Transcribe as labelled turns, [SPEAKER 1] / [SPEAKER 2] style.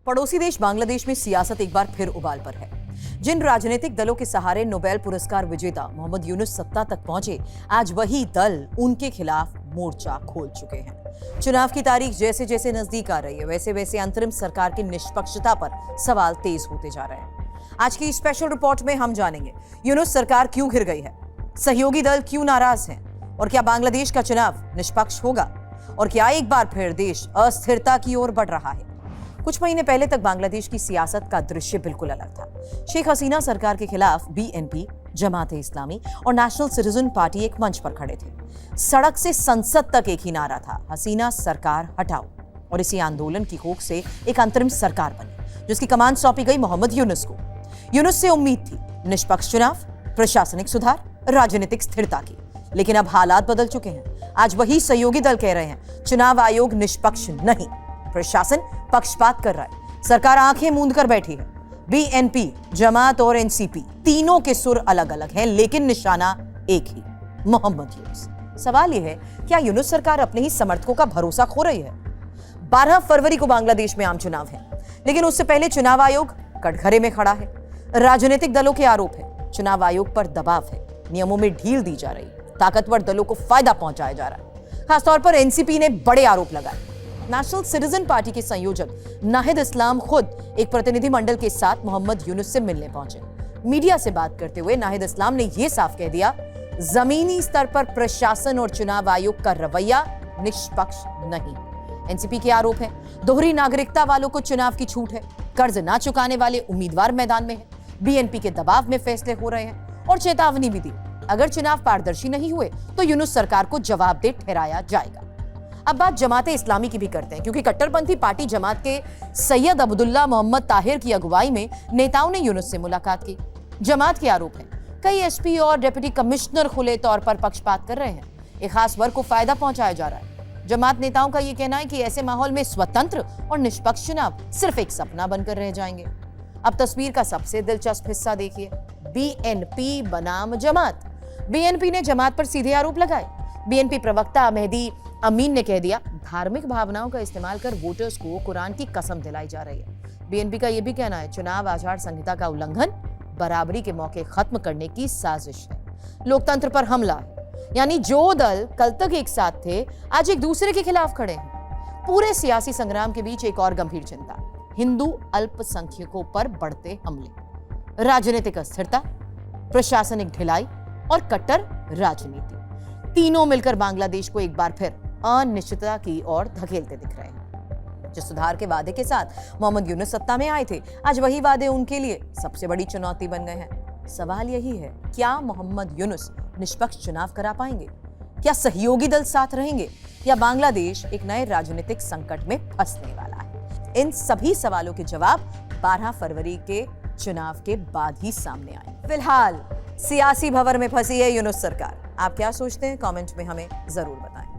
[SPEAKER 1] पड़ोसी देश बांग्लादेश में सियासत एक बार फिर उबाल पर है। जिन राजनीतिक दलों के सहारे नोबेल पुरस्कार विजेता मोहम्मद यूनुस सत्ता तक पहुंचे, आज वही दल उनके खिलाफ मोर्चा खोल चुके हैं। चुनाव की तारीख जैसे जैसे नजदीक आ रही है, वैसे वैसे अंतरिम सरकार की निष्पक्षता पर सवाल तेज होते जा रहे हैं। आज की स्पेशल रिपोर्ट में हम जानेंगे यूनुस सरकार क्यों घिर गई है, सहयोगी दल क्यों नाराज हैं, और क्या बांग्लादेश का चुनाव निष्पक्ष होगा, और क्या एक बार फिर देश अस्थिरता की ओर बढ़ रहा है। कुछ महीने पहले तक बांग्लादेश की सियासत का दृश्य बिल्कुल अलग था। शेख हसीना सरकार के खिलाफ बीएनपी, जमात-ए-इस्लामी और नेशनल सिटीजन पार्टी एक मंच पर खड़े थे। सड़क से संसद तक एक ही नारा था, हसीना सरकार हटाओ। और इसी आंदोलन की कोख से एक अंतरिम सरकार बनी, जिसकी कमान सौंपी गई मोहम्मद यूनुस को। यूनुस से उम्मीद थी निष्पक्ष चुनाव, प्रशासनिक सुधार, राजनीतिक स्थिरता की। लेकिन अब हालात बदल चुके हैं। आज वही सहयोगी दल कह रहे हैं चुनाव आयोग निष्पक्ष नहीं, प्रशासन पक्षपात कर रहा है, सरकार आंखें मूंद कर बैठी है। बीएनपी, जमात और एनसीपी तीनों के सुर अलग अलग हैं, लेकिन निशाना एक ही, मोहम्मद यूनुस। सवाल यह है, क्या यूनुस सरकार अपने ही समर्थकों का भरोसा खो रही है? 12 फरवरी को बांग्लादेश में आम चुनाव है, लेकिन उससे पहले चुनाव आयोग कटघरे में खड़ा है। राजनीतिक दलों के आरोप है चुनाव आयोग पर दबाव है, नियमों में ढील दी जा रही, ताकतवर दलों को फायदा पहुंचाया जा रहा है। खासतौर पर एनसीपी ने बड़े आरोप लगाए। नेशनल सिटीजन पार्टी के संयोजक नाहिद इस्लाम खुद एक प्रतिनिधि मंडल के साथ मोहम्मद यूनुस से मिलने पहुंचे। मीडिया से बात करते हुए नाहिद इस्लाम ने यह साफ कह दिया, जमीनी स्तर पर प्रशासन और चुनाव आयोग का रवैया निष्पक्ष नहीं। एनसीपी के आरोप है दोहरी नागरिकता वालों को चुनाव की छूट है, कर्ज ना चुकाने वाले उम्मीदवार मैदान में है, बीएनपी के दबाव में फैसले हो रहे हैं, और चेतावनी भी दी, अगर चुनाव पारदर्शी नहीं हुए तो यूनुस सरकार को जवाबदेह ठहराया जाएगा। अब बात जमात-ए-इस्लामी की भी करते हैं, क्योंकि कट्टरपंथी पार्टी जमात के सैयद अब्दुल्ला मोहम्मद ताहिर की अगुवाई में नेताओं ने यूनुस से मुलाकात की। जमात के आरोप है कई एसपी और डिप्टी कमिश्नर खुले तौर पर पक्षपात कर रहे हैं, एक खास वर्ग को फायदा पहुंचाया जा रहा है। जमात नेताओं का यह कहना है कि ऐसे माहौल में स्वतंत्र और निष्पक्ष चुनाव सिर्फ एक सपना बनकर रह जाएंगे। अब तस्वीर का सबसे दिलचस्प हिस्सा देखिए, बीएनपी बनाम जमात। बीएनपी ने जमात पर सीधे आरोप लगाए। बीएनपी प्रवक्ता मेहदी अमीन ने कह दिया, धार्मिक भावनाओं का इस्तेमाल कर वोटर्स को कुरान की कसम दिलाई जा रही है। बीएनपी का यह भी कहना है चुनाव आचार संहिता का उल्लंघन बराबरी के मौके खत्म करने की साजिश है, लोकतंत्र पर हमला है। यानी जो दल कल तक एक साथ थे, आज एक दूसरे के खिलाफ खड़े हैं। पूरे सियासी संग्राम के बीच एक और गंभीर चिंता, हिंदू अल्पसंख्यकों पर बढ़ते हमले, राजनीतिक अस्थिरता, प्रशासनिक ढिलाई और कट्टर राजनीति, तीनों मिलकर बांग्लादेश को एक बार फिर अनिश्चितता की ओर धकेलते दिख रहे हैं। जिस सुधार के वादे के साथ मोहम्मद यूनुस सत्ता में आए थे, आज वही वादे उनके लिए सबसे बड़ी चुनौती बन गए हैं। सवाल यही है, क्या मोहम्मद यूनुस निष्पक्ष चुनाव करा पाएंगे? क्या सहयोगी दल साथ रहेंगे, या बांग्लादेश एक नए राजनीतिक संकट में फंसने वाला है? इन सभी सवालों के जवाब 12 फरवरी के चुनाव के बाद ही सामने आए। फिलहाल सियासी भंवर में फंसी है यूनुस सरकार। आप क्या सोचते हैं? कमेंट में हमें जरूर बताएं।